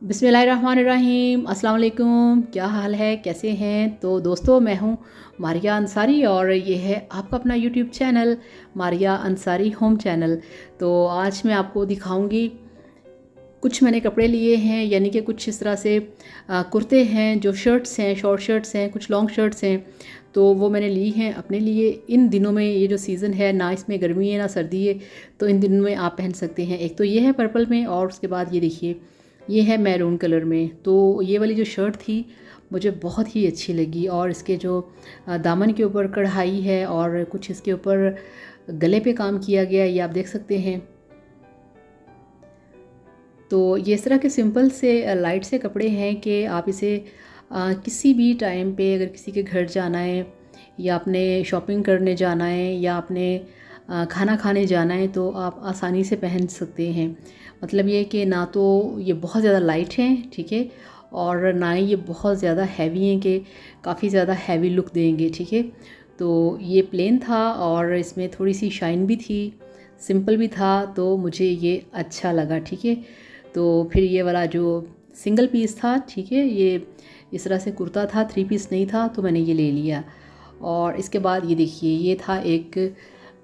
बिस्मिल्लाहिर्रहमानिर्रहीम। अस्सलाम वालेकुम। क्या हाल है, कैसे हैं? तो दोस्तों, मैं हूँ मारिया अंसारी और ये है आपका अपना YouTube channel Maria Ansari home channel. तो आज मैं आपको दिखाऊंगी कुछ मैंने कपड़े लिए हैं, यानी कि कुछ इस तरह से कुर्ते हैं, जो शर्ट्स हैं, शॉर्ट शर्ट्स हैं, कुछ लॉन्ग शर्ट्स हैं। तो वो मैंने ली हैं अपने लिए। इन दिनों में ये जो सीज़न है, ना इसमें गर्मी है ना सर्दी है, तो इन दिनों में आप पहन सकते हैं। एक तो ये है पर्पल में, और उसके बाद ये देखिए ये है मैरून कलर में। तो ये वाली जो शर्ट थी मुझे बहुत ही अच्छी लगी, और इसके जो दामन के ऊपर कढ़ाई है और कुछ इसके ऊपर गले पे काम किया गया, ये आप देख सकते हैं। तो ये इस तरह के सिंपल से लाइट से कपड़े हैं कि आप इसे किसी भी टाइम पे, अगर किसी के घर जाना है या आपने शॉपिंग करने जाना है या आपने खाना खाने जाना है, तो आप आसानी से पहन सकते हैं। मतलब ये कि ना तो ये बहुत ज़्यादा लाइट हैं, ठीक है, और ना ही ये बहुत ज़्यादा हैवी हैं कि काफ़ी ज़्यादा हैवी लुक देंगे, ठीक है। तो ये प्लेन था और इसमें थोड़ी सी शाइन भी थी, सिंपल भी था, तो मुझे ये अच्छा लगा, ठीक है। तो फिर ये वाला जो सिंगल पीस था, ठीक है, ये इस तरह से कुर्ता था, 3 पीस नहीं था, तो मैंने ये ले लिया। और इसके बाद ये देखिए, ये था एक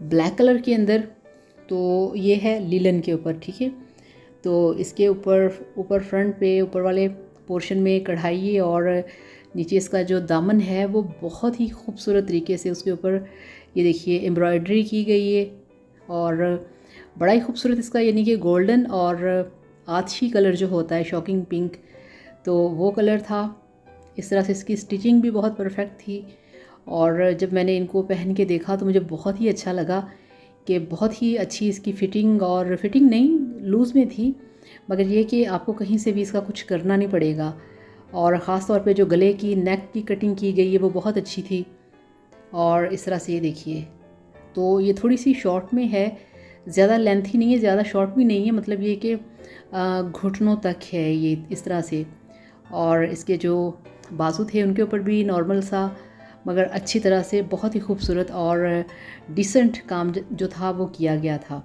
ब्लैक कलर के अंदर, तो ये है लिलन के ऊपर, ठीक है। तो इसके ऊपर ऊपर फ्रंट पे ऊपर वाले पोर्शन में कढ़ाई है, और नीचे इसका जो दामन है वो बहुत ही खूबसूरत तरीके से उसके ऊपर ये देखिए एम्ब्रॉयडरी की गई है, और बड़ा ही खूबसूरत इसका, यानी कि गोल्डन और आछी कलर जो होता है, शॉकिंग पिंक, तो वो कलर था। इस तरह से इसकी स्टिचिंग भी बहुत परफेक्ट थी, और जब मैंने इनको पहन के देखा तो मुझे बहुत ही अच्छा लगा कि बहुत ही अच्छी इसकी फ़िटिंग, और फिटिंग नहीं, लूज़ में थी, मगर ये कि आपको कहीं से भी इसका कुछ करना नहीं पड़ेगा। और ख़ास तौर पे जो गले की नेक की कटिंग की गई है वो बहुत अच्छी थी। और इस तरह से ये देखिए, तो ये थोड़ी सी शॉर्ट में है, ज़्यादा लेंथी नहीं है, ज़्यादा शॉर्ट भी नहीं है, मतलब ये कि घुटनों तक है ये इस तरह से। और इसके जो बाजू थे उनके ऊपर भी नॉर्मल सा, मगर अच्छी तरह से बहुत ही खूबसूरत और डिसेंट काम जो था वो किया गया था।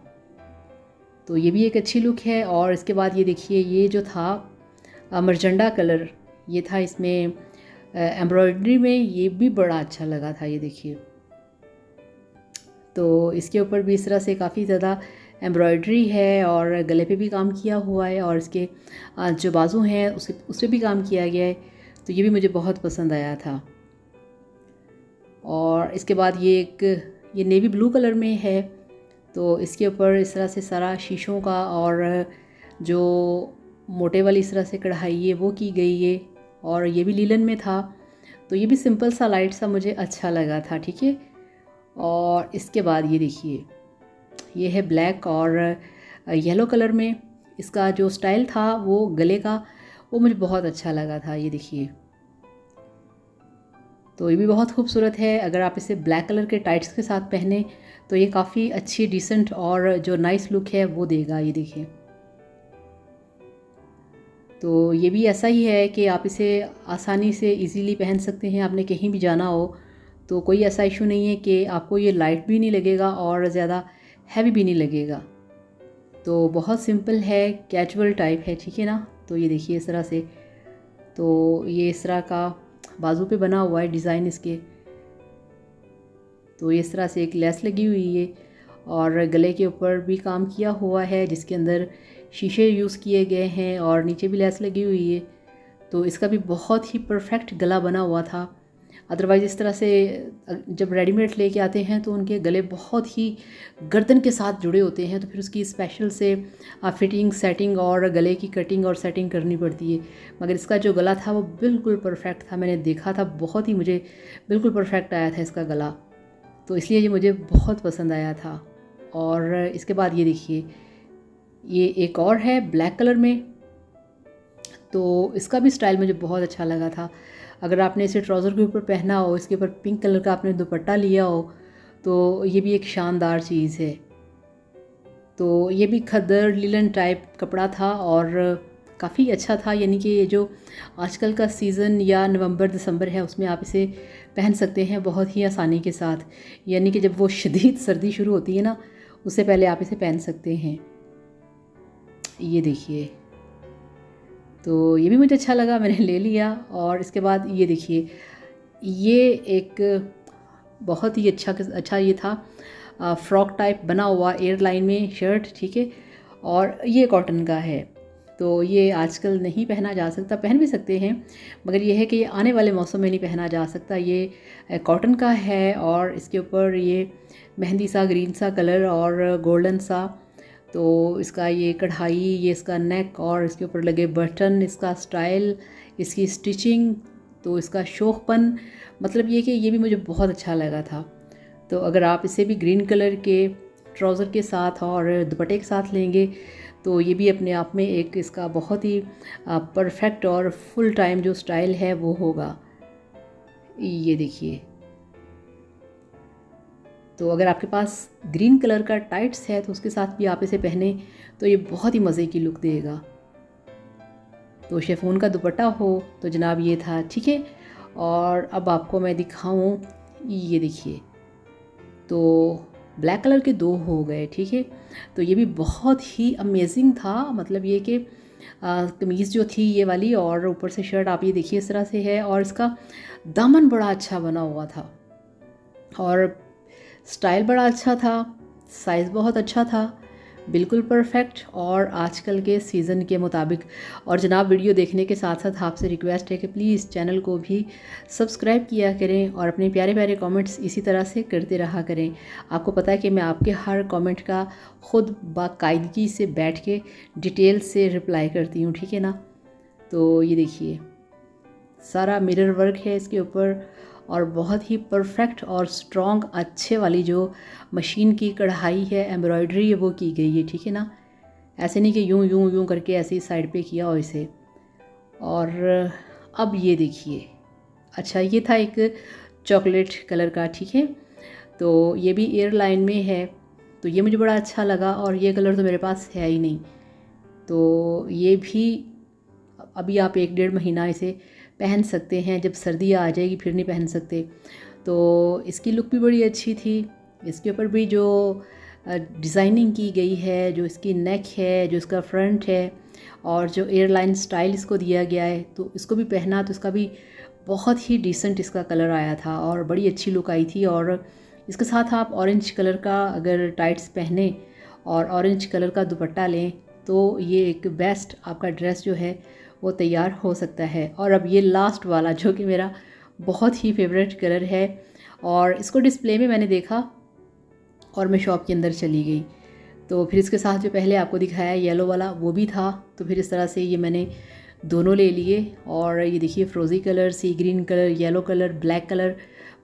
तो ये भी एक अच्छी लुक है। और इसके बाद ये देखिए, ये जो था मरजंडा कलर, ये था इसमें एम्ब्रॉयडरी में, ये भी बड़ा अच्छा लगा था, ये देखिए। तो इसके ऊपर भी इस तरह से काफ़ी ज़्यादा एम्ब्रॉयडरी है, और गले पे भी काम किया हुआ है, और इसके जो बाजू हैं उस पर भी काम किया गया है। तो ये भी मुझे बहुत पसंद आया था। और इसके बाद ये नेवी ब्लू कलर में है, तो इसके ऊपर इस तरह से सारा शीशों का और जो मोटे वाली इस तरह से कढ़ाई है वो की गई है, और ये भी लीलन में था। तो ये भी सिंपल सा लाइट सा मुझे अच्छा लगा था, ठीक है। और इसके बाद ये देखिए, ये है ब्लैक और येलो कलर में। इसका जो स्टाइल था वो गले का, वो मुझे बहुत अच्छा लगा था, ये देखिए। तो ये भी बहुत खूबसूरत है। अगर आप इसे ब्लैक कलर के टाइट्स के साथ पहने तो ये काफ़ी अच्छी डिसेंट और जो नाइस लुक है वो देगा, ये देखिए। तो ये भी ऐसा ही है कि आप इसे आसानी से इजीली पहन सकते हैं, आपने कहीं भी जाना हो तो कोई ऐसा इशू नहीं है कि आपको ये लाइट भी नहीं लगेगा और ज़्यादा हैवी भी नहीं लगेगा। तो बहुत सिंपल है, कैजुअल टाइप है, ठीक है ना। तो ये देखिए इस तरह से, तो ये इस तरह का बाजू पे बना हुआ है डिज़ाइन इसके। तो इस तरह से एक लेस लगी हुई है, और गले के ऊपर भी काम किया हुआ है जिसके अंदर शीशे यूज़ किए गए हैं, और नीचे भी लेस लगी हुई है। तो इसका भी बहुत ही परफेक्ट गला बना हुआ था। अदरवाइज़ इस तरह से जब रेडीमेड लेके आते हैं तो उनके गले बहुत ही गर्दन के साथ जुड़े होते हैं, तो फिर उसकी स्पेशल से फिटिंग, सेटिंग और गले की कटिंग और सेटिंग करनी पड़ती है। मगर इसका जो गला था वो बिल्कुल परफेक्ट था, मैंने देखा था, बहुत ही मुझे बिल्कुल परफेक्ट आया था इसका गला। तो इसलिए ये मुझे बहुत पसंद आया था। और इसके बाद ये देखिए, ये एक और है ब्लैक कलर में, तो इसका भी स्टाइल मुझे बहुत अच्छा लगा था। अगर आपने इसे ट्राउज़र के ऊपर पहना हो, इसके ऊपर पिंक कलर का आपने दुपट्टा लिया हो, तो ये भी एक शानदार चीज़ है। तो ये भी खद्दर लिलन टाइप कपड़ा था और काफ़ी अच्छा था, यानी कि ये जो आजकल का सीज़न या नवंबर दिसंबर है उसमें आप इसे पहन सकते हैं बहुत ही आसानी के साथ। यानी कि जब वो शदीद सर्दी शुरू होती है ना, उससे पहले आप इसे पहन सकते हैं। ये देखिए, तो ये भी मुझे अच्छा लगा, मैंने ले लिया। और इसके बाद ये देखिए, ये एक बहुत ही अच्छा ये था फ्रॉक टाइप बना हुआ एयरलाइन में शर्ट, ठीक है। और ये कॉटन का है, तो ये आजकल नहीं पहना जा सकता, पहन भी सकते हैं मगर ये है कि ये आने वाले मौसम में नहीं पहना जा सकता। ये कॉटन का है और इसके ऊपर ये मेहंदी सा ग्रीन सा कलर और गोल्डन सा, तो इसका ये कढ़ाई, ये इसका नेक और इसके ऊपर लगे बटन, इसका स्टाइल, इसकी स्टिचिंग, तो इसका शौकपन, मतलब ये कि ये भी मुझे बहुत अच्छा लगा था। तो अगर आप इसे भी ग्रीन कलर के ट्राउज़र के साथ और दुपट्टे के साथ लेंगे तो ये भी अपने आप में एक इसका बहुत ही परफेक्ट और फुल टाइम जो स्टाइल है वो होगा। ये देखिए, तो अगर आपके पास ग्रीन कलर का टाइट्स है तो उसके साथ भी आप इसे पहने तो ये बहुत ही मज़े की लुक देगा। तो शिफॉन का दुपट्टा हो तो जनाब ये था, ठीक है। और अब आपको मैं दिखाऊं, ये देखिए, तो ब्लैक कलर के दो हो गए, ठीक है। तो ये भी बहुत ही अमेजिंग था, मतलब ये कि कमीज़ जो थी ये वाली और ऊपर से शर्ट आप ये देखिए इस तरह से है और इसका दामन बड़ा अच्छा बना हुआ था और स्टाइल बड़ा अच्छा था, साइज़ बहुत अच्छा था, बिल्कुल परफेक्ट और आजकल के सीज़न के मुताबिक। और जनाब वीडियो देखने के साथ साथ आपसे रिक्वेस्ट है कि प्लीज़ चैनल को भी सब्सक्राइब किया करें और अपने प्यारे प्यारे कमेंट्स इसी तरह से करते रहा करें। आपको पता है कि मैं आपके हर कमेंट का ख़ुद बाकायदगी से बैठ के डिटेल से रिप्लाई करती हूँ, ठीक है ना। तो ये देखिए, सारा मिरर वर्क है इसके ऊपर और बहुत ही परफेक्ट और स्ट्रॉन्ग अच्छे वाली जो मशीन की कढ़ाई है, एम्ब्रॉयडरी है, वो की गई है, ठीक है ना। ऐसे नहीं कि यूं यूं यूं करके ऐसे ही साइड पे किया हो इसे। और अब ये देखिए, अच्छा ये था एक चॉकलेट कलर का, ठीक है। तो ये भी एयरलाइन में है, तो ये मुझे बड़ा अच्छा लगा और ये कलर तो मेरे पास है ही नहीं, तो ये भी अभी आप 1-1.5 महीना इसे पहन सकते हैं, जब सर्दी आ जाएगी फिर नहीं पहन सकते। तो इसकी लुक भी बड़ी अच्छी थी। इसके ऊपर भी जो डिज़ाइनिंग की गई है, जो इसकी नेक है, जो इसका फ्रंट है और जो एयरलाइन स्टाइल इसको दिया गया है, तो इसको भी पहना तो इसका भी बहुत ही डिसेंट इसका कलर आया था और बड़ी अच्छी लुक आई थी। और इसके साथ आप ऑरेंज कलर का अगर टाइट्स पहने और ऑरेंज कलर का दुपट्टा लें तो ये एक बेस्ट आपका ड्रेस जो है वो तैयार हो सकता है। और अब ये लास्ट वाला जो कि मेरा बहुत ही फेवरेट कलर है और इसको डिस्प्ले में मैंने देखा और मैं शॉप के अंदर चली गई, तो फिर इसके साथ जो पहले आपको दिखाया येलो वाला वो भी था, तो फिर इस तरह से ये मैंने दोनों ले लिए। और ये देखिए, फ्रोज़ी colour, sea green colour, yellow colour, black colour,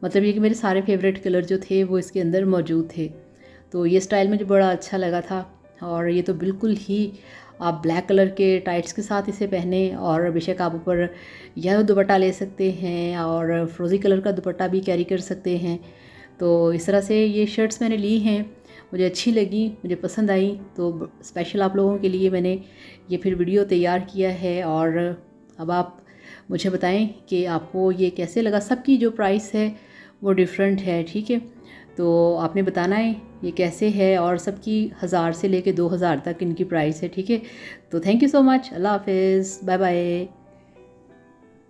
मतलब ये कि मेरे सारे फेवरेट कलर जो थे वो इसके अंदर मौजूद थे। तो ये स्टाइल मुझे बड़ा अच्छा लगा था और ये तो बिल्कुल ही आप ब्लैक कलर के टाइट्स के साथ इसे पहने और बेशक आप ऊपर येलो दुपट्टा ले सकते हैं और फ्रोज़ी कलर का दुपट्टा भी कैरी कर सकते हैं। तो इस तरह से ये शर्ट्स मैंने ली हैं, मुझे अच्छी लगी, मुझे पसंद आई, तो स्पेशल आप लोगों के लिए मैंने ये फिर वीडियो तैयार किया है। और अब आप मुझे बताएं कि आपको ये कैसे लगा। सबकी जो प्राइस है वो डिफरेंट है, ठीक है, तो आपने बताना है ये कैसे है और सबकी 1000 से लेके 2000 तक इनकी प्राइस है, ठीक है। तो थैंक यू सो मच, अल्लाह हाफिज़, बाय बाय।